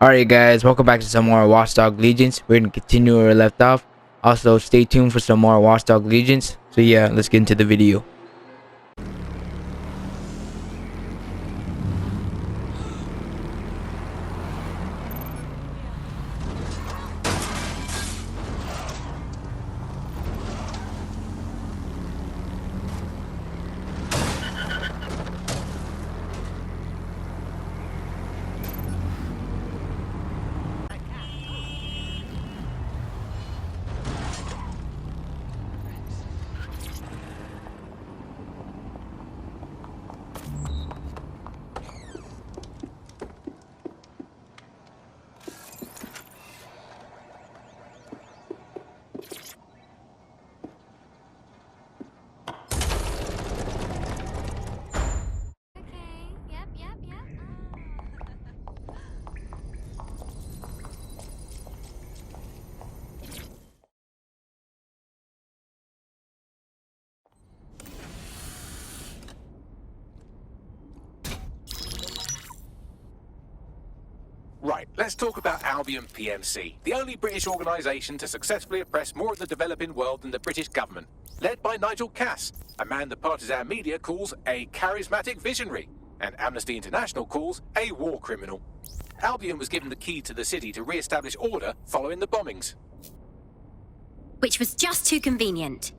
Alright guys, welcome back to some more Watchdog Legions. We're gonna continue where we left off. Also, stay tuned for some more Watchdog Legions. So yeah, let's get into the video. Right, let's talk about Albion PMC, the only British organisation to successfully oppress more of the developing world than the British government. Led by Nigel Cass, a man the partisan media calls a charismatic visionary, and Amnesty International calls a war criminal. Albion was given the key to the city to re-establish order following the bombings. Which was just too convenient.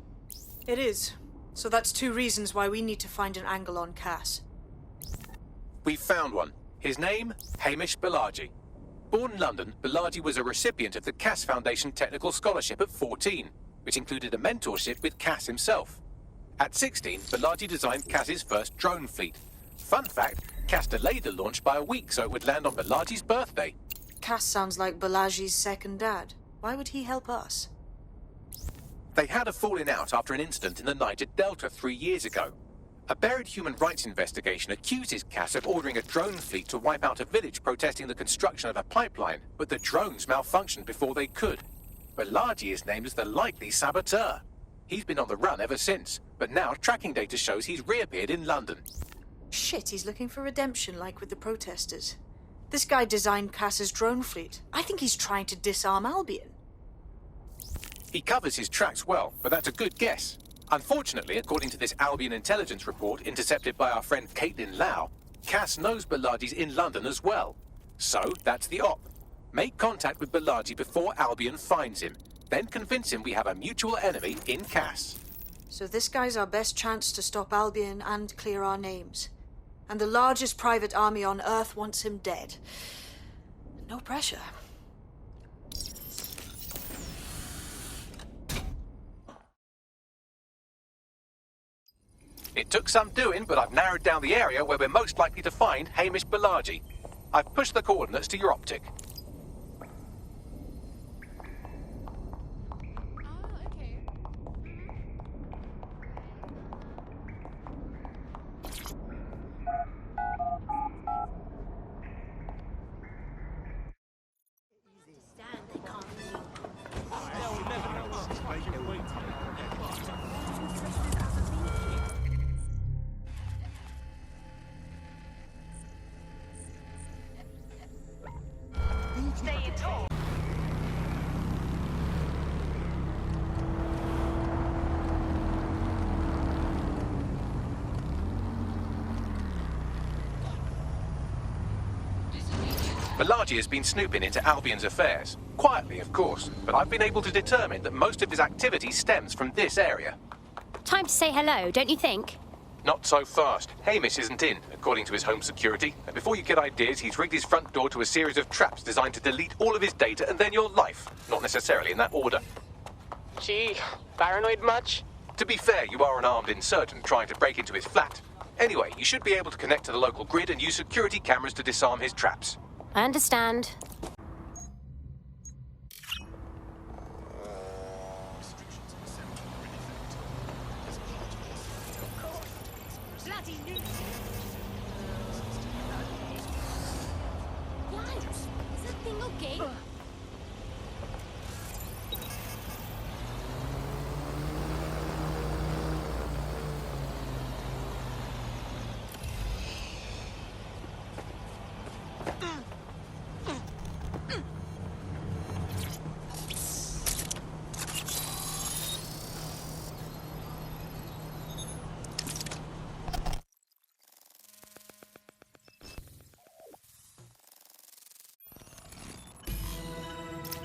It is. So that's two reasons why we need to find an angle on Cass. We've found one. His name, Hamish Balaji. Born in London, Balaji was a recipient of the Cass Foundation Technical Scholarship at 14, which included a mentorship with Cass himself. At 16, Balaji designed Cass's first drone fleet. Fun fact, Cass delayed the launch by a week so it would land on Balaji's birthday. Cass sounds like Balaji's second dad. Why would he help us? They had a falling out after an incident in the Niger Delta 3 years ago. A buried human rights investigation accuses Cass of ordering a drone fleet to wipe out a village protesting the construction of a pipeline, but the drones malfunctioned before they could. Balaji is named as the likely saboteur. He's been on the run ever since, but now tracking data shows he's reappeared in London. Shit, he's looking for redemption like with the protesters. This guy designed Cass's drone fleet. I think he's trying to disarm Albion. He covers his tracks well, but that's a good guess. Unfortunately, according to this Albion intelligence report intercepted by our friend Caitlin Lau, Cass knows Balaji's in London as well. So, that's the op. Make contact with Balaji before Albion finds him. Then convince him we have a mutual enemy in Cass. So this guy's our best chance to stop Albion and clear our names. And the largest private army on Earth wants him dead. No pressure. It took some doing, but I've narrowed down the area where we're most likely to find Hamish Balaji. I've pushed the coordinates to your optic. Balaji has been snooping into Albion's affairs. Quietly, of course, but I've been able to determine that most of his activity stems from this area. Time to say hello, don't you think? Not so fast. Hamish isn't in, according to his home security. And before you get ideas, he's rigged his front door to a series of traps designed to delete all of his data and then your life. Not necessarily in that order. Gee, paranoid much? To be fair, you are an armed insurgent trying to break into his flat. Anyway, you should be able to connect to the local grid and use security cameras to disarm his traps. I understand. Is that thing okay?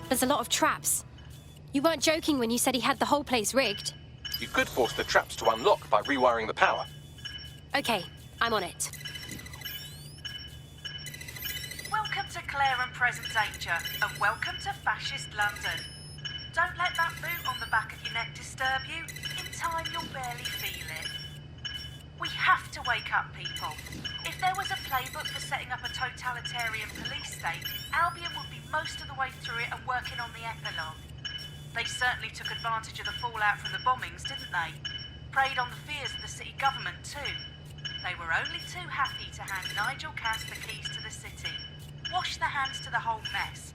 There's a lot of traps. You weren't joking when you said he had the whole place rigged. You could force the traps to unlock by rewiring the power. Okay, I'm on it. Welcome to Claire and Present Danger, and welcome to Fascist London. Don't let that boot on the back of your neck disturb you. In time, you'll barely feel it. We have to wake up, people. If there was a playbook for setting up a totalitarian police state, Albion would be most of the way through it and working on the epilogue. They certainly took advantage of the fallout from the bombings, didn't they? Preyed on the fears of the city government, too. They were only too happy to hand Nigel Cass the keys to the city. Wash their hands to the whole mess.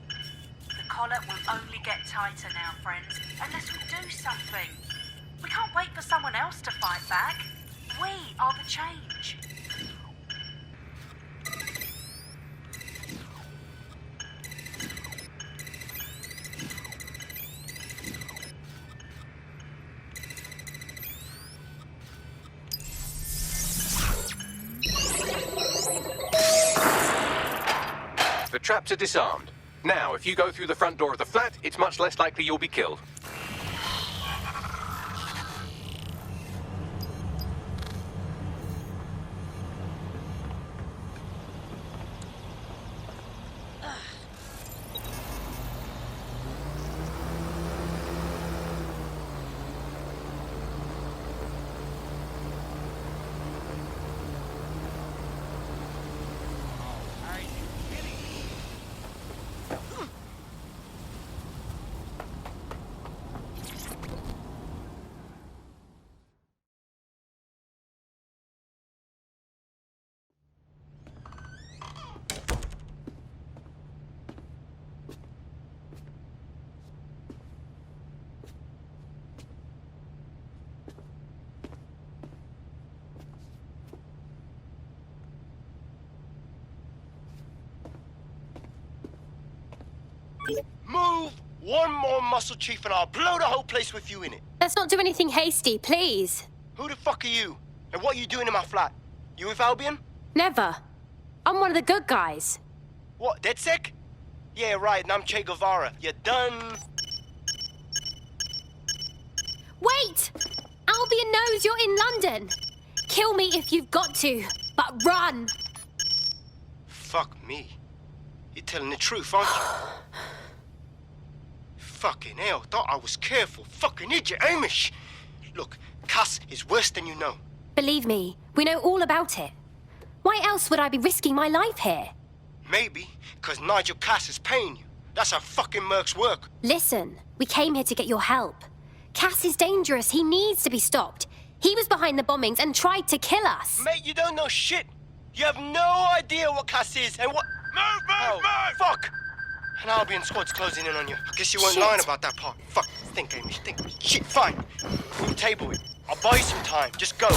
The collar will only get tighter now, friends, unless we do something. We can't wait for someone else to fight back. We are the change. The traps are disarmed. Now, if you go through the front door of the flat, it's much less likely you'll be killed. Move one more muscle, Chief, and I'll blow the whole place with you in it. Let's not do anything hasty, please. Who the fuck are you? And what are you doing in my flat? You with Albion? Never. I'm one of the good guys. What, DedSec? Yeah, right, and I'm Che Guevara. You done? Wait! Albion knows you're in London. Kill me if you've got to, but run! Fuck me. You're telling the truth, aren't you? Fucking hell, thought I was careful. Fucking idiot, Hamish. Look, Cass is worse than you know. Believe me, we know all about it. Why else would I be risking my life here? Maybe, because Nigel Cass is paying you. That's how fucking mercs work. Listen, we came here to get your help. Cass is dangerous. He needs to be stopped. He was behind the bombings and tried to kill us. Mate, you don't know shit. You have no idea what Cass is and what... Move! Fuck! An Albion squad's closing in on you. I guess you weren't Shit. lying about that part. Fuck. Think, Hamish. Think. Shit, fine. We'll table it. I'll buy you some time. Just go.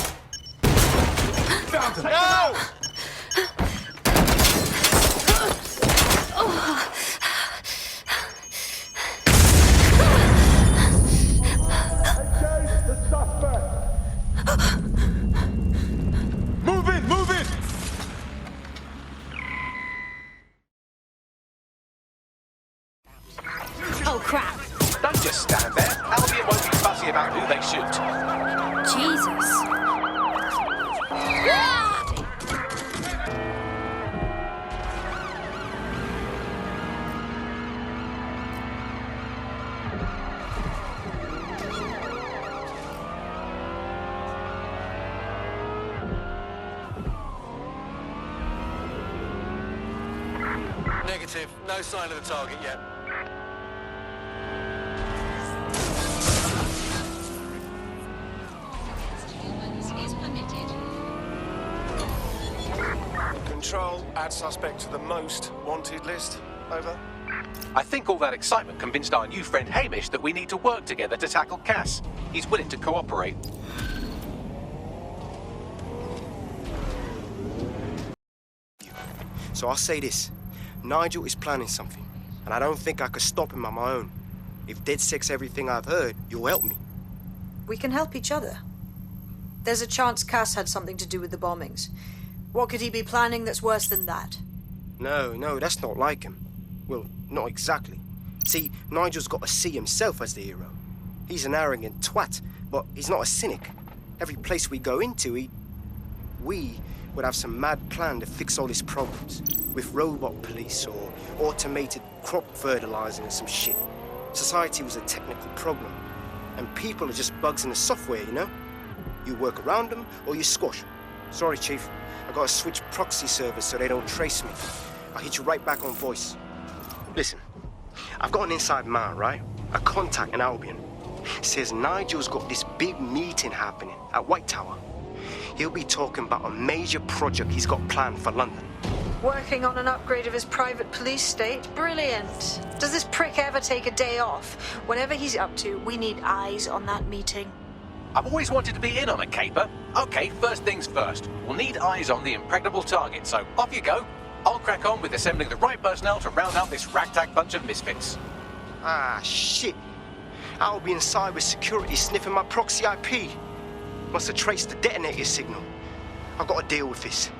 No! Move it! Oh, crap. Don't just stand there. Albion won't be fussy about who they shoot. Jesus. Negative. No sign of the target yet. Control, add suspect to the most wanted list. Over. I think all that excitement convinced our new friend Hamish that we need to work together to tackle Cass. He's willing to cooperate. So I'll say this. Nigel is planning something, and I don't think I could stop him on my own. If DedSec's everything I've heard, you'll help me. We can help each other. There's a chance Cass had something to do with the bombings. What could he be planning that's worse than that? No, that's not like him. Well, not exactly. See, Nigel's got to see himself as the hero. He's an arrogant twat, but he's not a cynic. Every place we go into, we would have some mad plan to fix all his problems. With robot police or automated crop fertilizing or some shit. Society was a technical problem. And people are just bugs in the software, you know? You work around them or you squash them. Sorry, Chief. I gotta switch proxy servers so they don't trace me. I'll hit you right back on voice. Listen, I've got an inside man, right? A contact in Albion. Says Nigel's got this big meeting happening at White Tower. He'll be talking about a major project he's got planned for London. Working on an upgrade of his private police state? Brilliant. Does this prick ever take a day off? Whatever he's up to, we need eyes on that meeting. I've always wanted to be in on a caper. Okay, first things first. We'll need eyes on the impregnable target, so off you go. I'll crack on with assembling the right personnel to round out this ragtag bunch of misfits. Ah, shit. Albion cyber security sniffing my proxy IP. Must have traced the detonator signal. I've got to deal with this.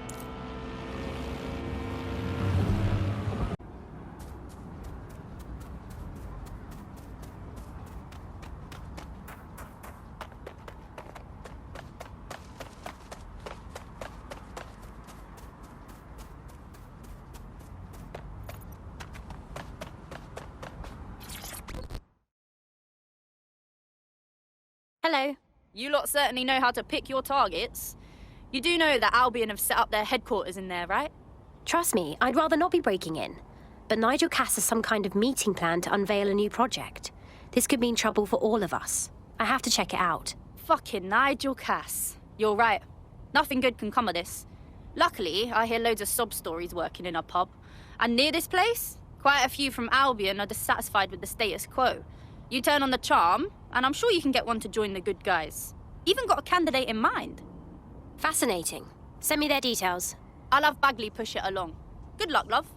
Hello. You lot certainly know how to pick your targets. You do know that Albion have set up their headquarters in there, right? Trust me, I'd rather not be breaking in. But Nigel Cass has some kind of meeting plan to unveil a new project. This could mean trouble for all of us. I have to check it out. Fucking Nigel Cass. You're right. Nothing good can come of this. Luckily, I hear loads of sob stories working in a pub. And near this place, quite a few from Albion are dissatisfied with the status quo. You turn on the charm, and I'm sure you can get one to join the good guys. Even got a candidate in mind. Fascinating. Send me their details. I'll have Bagley push it along. Good luck, love.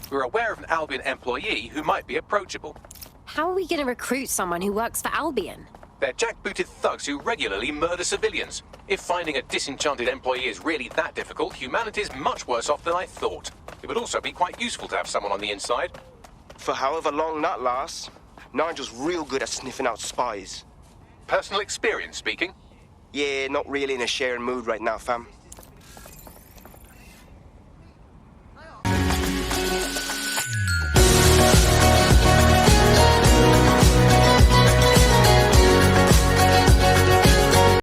We're aware of an Albion employee who might be approachable. How are we going to recruit someone who works for Albion? They're jackbooted thugs who regularly murder civilians. If finding a disenchanted employee is really that difficult, humanity's much worse off than I thought. It would also be quite useful to have someone on the inside. For however long that lasts, Nigel's real good at sniffing out spies. Personal experience speaking? Yeah, not really in a sharing mood right now, fam.